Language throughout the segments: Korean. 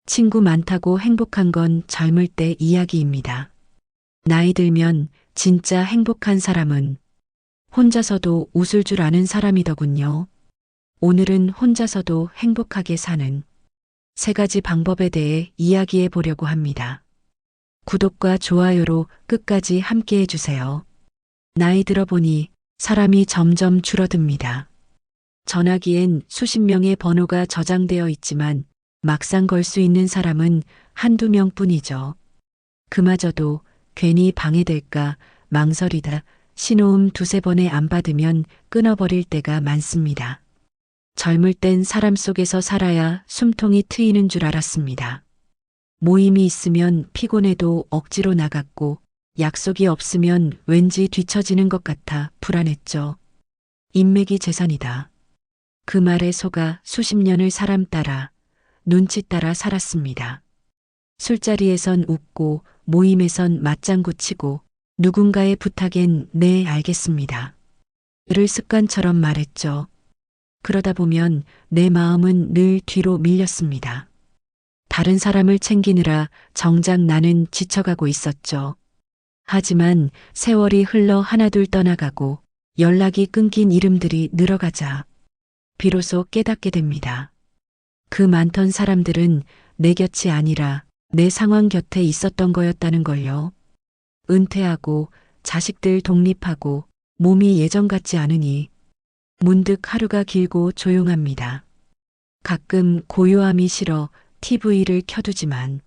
친구 많다고 행복한 건 젊을 때 이야기입니다. 나이 들면 진짜 행복한 사람은 혼자서도 웃을 줄 아는 사람이더군요. 오늘은 혼자서도 행복하게 사는 세 가지 방법에 대해 이야기해 보려고 합니다. 구독과 좋아요로 끝까지 함께 해주세요. 나이 들어보니 사람이 점점 줄어듭니다. 전화기엔 수십 명의 번호가 저장되어 있지만 막상 걸 수 있는 사람은 한두 명뿐이죠. 그마저도 괜히 방해될까 망설이다 신호음 두세 번에 안 받으면 끊어버릴 때가 많습니다. 젊을 땐 사람 속에서 살아야 숨통이 트이는 줄 알았습니다. 모임이 있으면 피곤해도 억지로 나갔고 약속이 없으면 왠지 뒤처지는 것 같아 불안했죠. 인맥이 재산이다. 그 말에 속아 수십 년을 사람 따라 눈치 따라 살았습니다. 술자리에선 웃고 모임에선 맞장구 치고 누군가의 부탁엔 네 알겠습니다. 를 습관처럼 말했죠. 그러다 보면 내 마음은 늘 뒤로 밀렸습니다. 다른 사람을 챙기느라 정작 나는 지쳐가고 있었죠. 하지만 세월이 흘러 하나둘 떠나가고 연락이 끊긴 이름들이 늘어가자 비로소 깨닫게 됩니다. 그 많던 사람들은 내 곁이 아니라 내 상황 곁에 있었던 거였다는 걸요. 은퇴하고 자식들 독립하고 몸이 예전 같지 않으니 문득 하루가 길고 조용합니다. 가끔 고요함이 싫어 TV를 켜두지만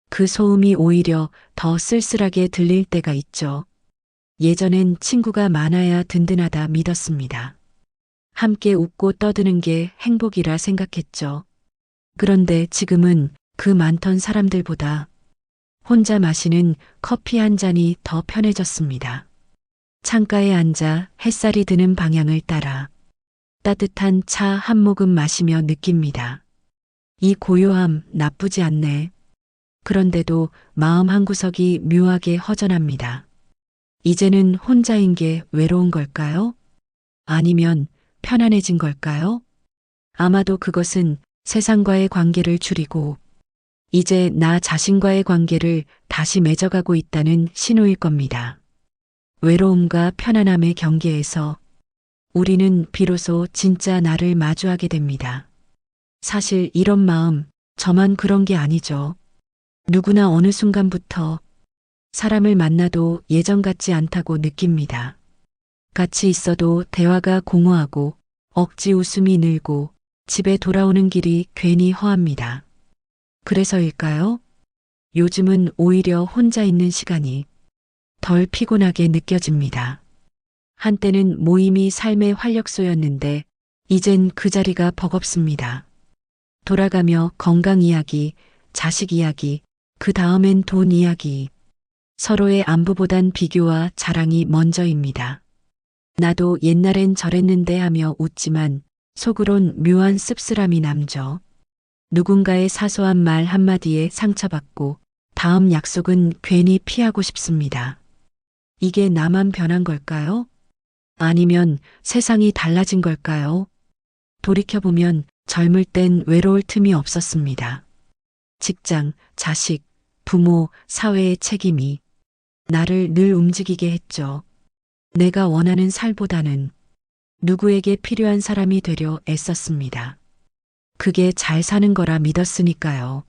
그 소음이 오히려 더 쓸쓸하게 들릴 때가 있죠. 예전엔 친구가 많아야 든든하다 믿었습니다. 함께 웃고 떠드는 게 행복이라 생각했죠. 그런데 지금은 그 많던 사람들보다 혼자 마시는 커피 한 잔이 더 편해졌습니다. 창가에 앉아 햇살이 드는 방향을 따라 따뜻한 차 한 모금 마시며 느낍니다. 이 고요함 나쁘지 않네. 그런데도 마음 한구석이 묘하게 허전합니다. 이제는 혼자인 게 외로운 걸까요? 아니면 편안해진 걸까요? 아마도 그것은 세상과의 관계를 줄이고 이제 나 자신과의 관계를 다시 맺어가고 있다는 신호일 겁니다. 외로움과 편안함의 경계에서 우리는 비로소 진짜 나를 마주하게 됩니다. 사실 이런 마음, 저만 그런 게 아니죠. 누구나 어느 순간부터 사람을 만나도 예전 같지 않다고 느낍니다. 같이 있어도 대화가 공허하고 억지 웃음이 늘고 집에 돌아오는 길이 괜히 허합니다. 그래서일까요? 요즘은 오히려 혼자 있는 시간이 덜 피곤하게 느껴집니다. 한때는 모임이 삶의 활력소였는데 이젠 그 자리가 버겁습니다. 돌아가며 건강 이야기, 자식 이야기, 그 다음엔 돈 이야기. 서로의 안부보단 비교와 자랑이 먼저입니다. 나도 옛날엔 저랬는데 하며 웃지만 속으론 묘한 씁쓸함이 남죠. 누군가의 사소한 말 한마디에 상처받고 다음 약속은 괜히 피하고 싶습니다. 이게 나만 변한 걸까요? 아니면 세상이 달라진 걸까요? 돌이켜보면 젊을 땐 외로울 틈이 없었습니다. 직장, 자식, 부모, 사회의 책임이 나를 늘 움직이게 했죠. 내가 원하는 살보다는 누구에게 필요한 사람이 되려 애썼습니다. 그게 잘 사는 거라 믿었으니까요.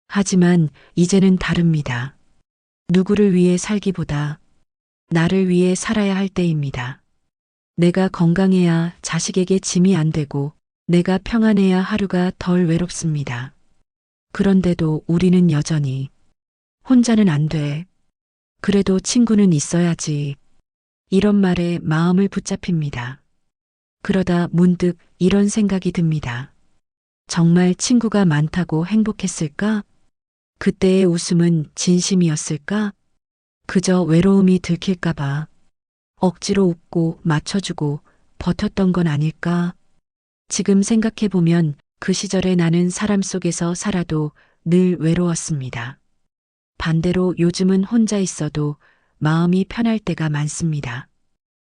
하지만 이제는 다릅니다. 누구를 위해 살기보다 나를 위해 살아야 할 때입니다. 내가 건강해야 자식에게 짐이 안 되고 내가 평안해야 하루가 덜 외롭습니다. 그런데도 우리는 여전히 혼자는 안 돼. 그래도 친구는 있어야지. 이런 말에 마음을 붙잡힙니다. 그러다 문득 이런 생각이 듭니다. 정말 친구가 많다고 행복했을까? 그때의 웃음은 진심이었을까? 그저 외로움이 들킬까봐 억지로 웃고 맞춰주고 버텼던 건 아닐까? 지금 생각해보면 그 시절에 나는 사람 속에서 살아도 늘 외로웠습니다. 반대로 요즘은 혼자 있어도 마음이 편할 때가 많습니다.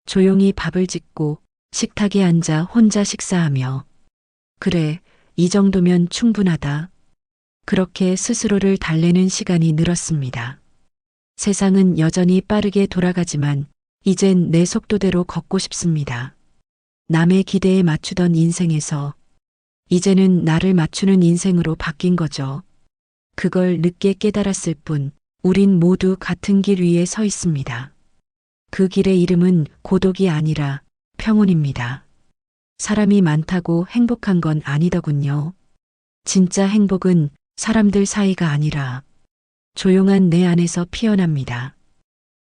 조용히 밥을 짓고 식탁에 앉아 혼자 식사하며 그래, 이 정도면 충분하다. 그렇게 스스로를 달래는 시간이 늘었습니다. 세상은 여전히 빠르게 돌아가지만 이젠 내 속도대로 걷고 싶습니다. 남의 기대에 맞추던 인생에서 이제는 나를 맞추는 인생으로 바뀐 거죠. 그걸 늦게 깨달았을 뿐 우린 모두 같은 길 위에 서 있습니다. 그 길의 이름은 고독이 아니라 평온입니다. 사람이 많다고 행복한 건 아니더군요. 진짜 행복은 사람들 사이가 아니라 조용한 내 안에서 피어납니다.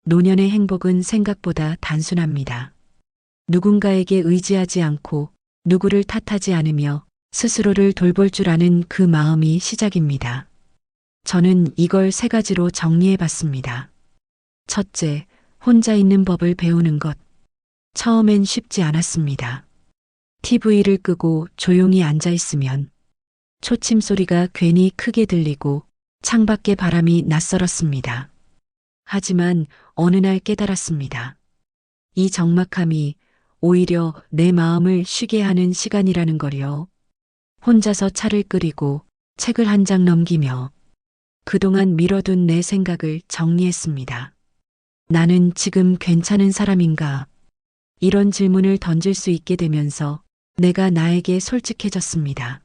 노년의 행복은 생각보다 단순합니다. 누군가에게 의지하지 않고 누구를 탓하지 않으며 스스로를 돌볼 줄 아는 그 마음이 시작입니다. 저는 이걸 3가지로 정리해 봤습니다. 첫째, 혼자 있는 법을 배우는 것. 처음엔 쉽지 않았습니다. TV를 끄고 조용히 앉아 있으면 초침 소리가 괜히 크게 들리고 창밖의 바람이 낯설었습니다. 하지만 어느 날 깨달았습니다. 이 적막함이 오히려 내 마음을 쉬게 하는 시간이라는 걸요. 혼자서 차를 끓이고 책을 한 장 넘기며 그동안 미뤄둔 내 생각을 정리했습니다. 나는 지금 괜찮은 사람인가? 이런 질문을 던질 수 있게 되면서 내가 나에게 솔직해졌습니다.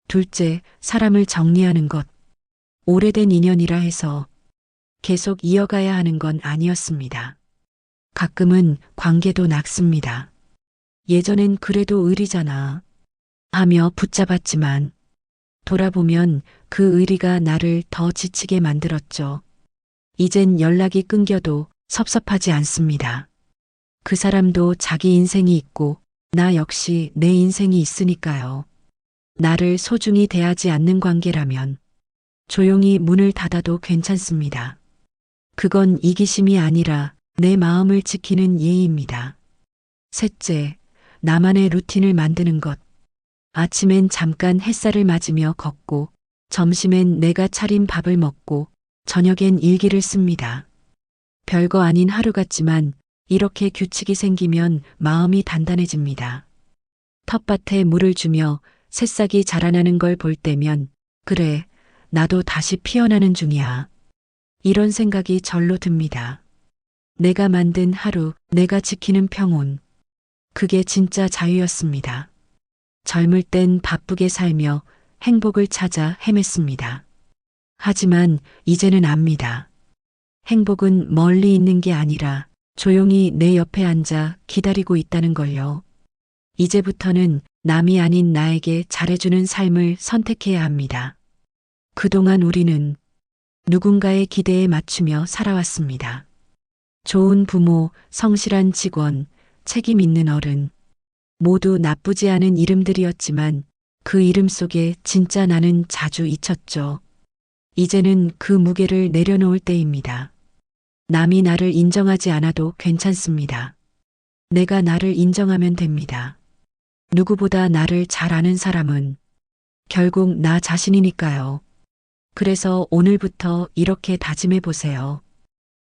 둘째, 사람을 정리하는 것. 오래된 인연이라 해서 계속 이어가야 하는 건 아니었습니다. 가끔은 관계도 낙습니다. 예전엔 그래도 의리잖아 하며 붙잡았지만 돌아보면 그 의리가 나를 더 지치게 만들었죠. 이젠 연락이 끊겨도 섭섭하지 않습니다. 그 사람도 자기 인생이 있고 나 역시 내 인생이 있으니까요. 나를 소중히 대하지 않는 관계라면 조용히 문을 닫아도 괜찮습니다. 그건 이기심이 아니라 내 마음을 지키는 예의입니다. 셋째, 나만의 루틴을 만드는 것. 아침엔 잠깐 햇살을 맞으며 걷고, 점심엔 내가 차린 밥을 먹고, 저녁엔 일기를 씁니다. 별거 아닌 하루 같지만 이렇게 규칙이 생기면 마음이 단단해집니다. 텃밭에 물을 주며 새싹이 자라나는 걸 볼 때면 그래, 나도 다시 피어나는 중이야. 이런 생각이 절로 듭니다. 내가 만든 하루, 내가 지키는 평온. 그게 진짜 자유였습니다. 젊을 땐 바쁘게 살며 행복을 찾아 헤맸습니다. 하지만 이제는 압니다. 행복은 멀리 있는 게 아니라 조용히 내 옆에 앉아 기다리고 있다는 걸요. 이제부터는 남이 아닌 나에게 잘해주는 삶을 선택해야 합니다. 그동안 우리는 누군가의 기대에 맞추며 살아왔습니다. 좋은 부모, 성실한 직원, 책임 있는 어른, 모두 나쁘지 않은 이름들이었지만 그 이름 속에 진짜 나는 자주 잊혔죠. 이제는 그 무게를 내려놓을 때입니다. 남이 나를 인정하지 않아도 괜찮습니다. 내가 나를 인정하면 됩니다. 누구보다 나를 잘 아는 사람은 결국 나 자신이니까요. 그래서 오늘부터 이렇게 다짐해 보세요.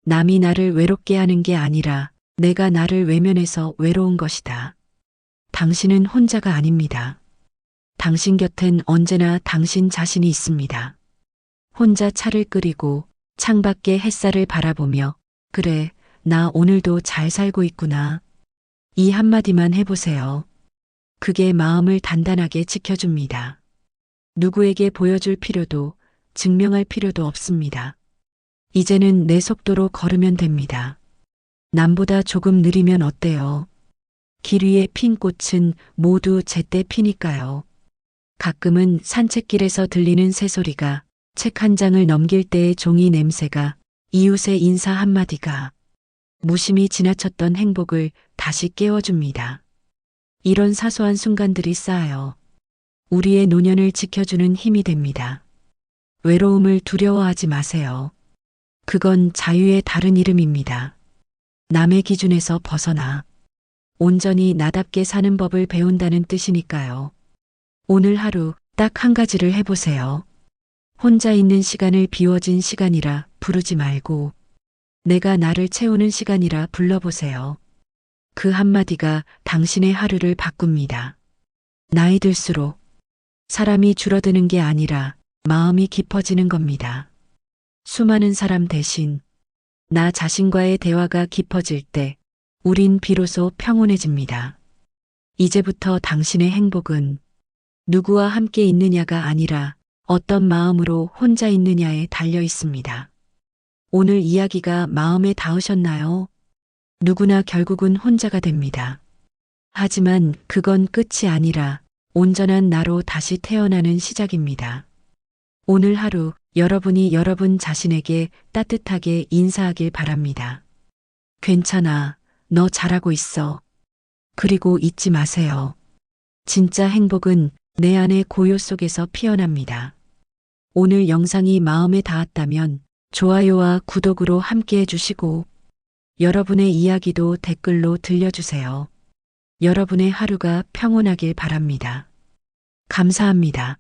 남이 나를 외롭게 하는 게 아니라 내가 나를 외면해서 외로운 것이다. 당신은 혼자가 아닙니다. 당신 곁엔 언제나 당신 자신이 있습니다. 혼자 차를 끓이고 창밖의 햇살을 바라보며 그래, 나 오늘도 잘 살고 있구나. 이 한마디만 해보세요. 그게 마음을 단단하게 지켜줍니다. 누구에게 보여줄 필요도 증명할 필요도 없습니다. 이제는 내 속도로 걸으면 됩니다. 남보다 조금 느리면 어때요? 길 위에 핀 꽃은 모두 제때 피니까요. 가끔은 산책길에서 들리는 새소리가, 책 한 장을 넘길 때의 종이 냄새가, 이웃의 인사 한마디가 무심히 지나쳤던 행복을 다시 깨워줍니다. 이런 사소한 순간들이 쌓여 우리의 노년을 지켜주는 힘이 됩니다. 외로움을 두려워하지 마세요. 그건 자유의 다른 이름입니다. 남의 기준에서 벗어나 온전히 나답게 사는 법을 배운다는 뜻이니까요. 오늘 하루 딱 한 가지를 해보세요. 혼자 있는 시간을 비워진 시간이라 부르지 말고 내가 나를 채우는 시간이라 불러보세요. 그 한마디가 당신의 하루를 바꿉니다. 나이 들수록 사람이 줄어드는 게 아니라 마음이 깊어지는 겁니다. 수많은 사람 대신 나 자신과의 대화가 깊어질 때 우린 비로소 평온해집니다. 이제부터 당신의 행복은 누구와 함께 있느냐가 아니라 어떤 마음으로 혼자 있느냐에 달려 있습니다. 오늘 이야기가 마음에 닿으셨나요? 누구나 결국은 혼자가 됩니다. 하지만 그건 끝이 아니라 온전한 나로 다시 태어나는 시작입니다. 오늘 하루 여러분이 여러분 자신에게 따뜻하게 인사하길 바랍니다. 괜찮아. 너 잘하고 있어. 그리고 잊지 마세요. 진짜 행복은 내 안의 고요 속에서 피어납니다. 오늘 영상이 마음에 닿았다면 좋아요와 구독으로 함께 해주시고 여러분의 이야기도 댓글로 들려주세요. 여러분의 하루가 평온하길 바랍니다. 감사합니다.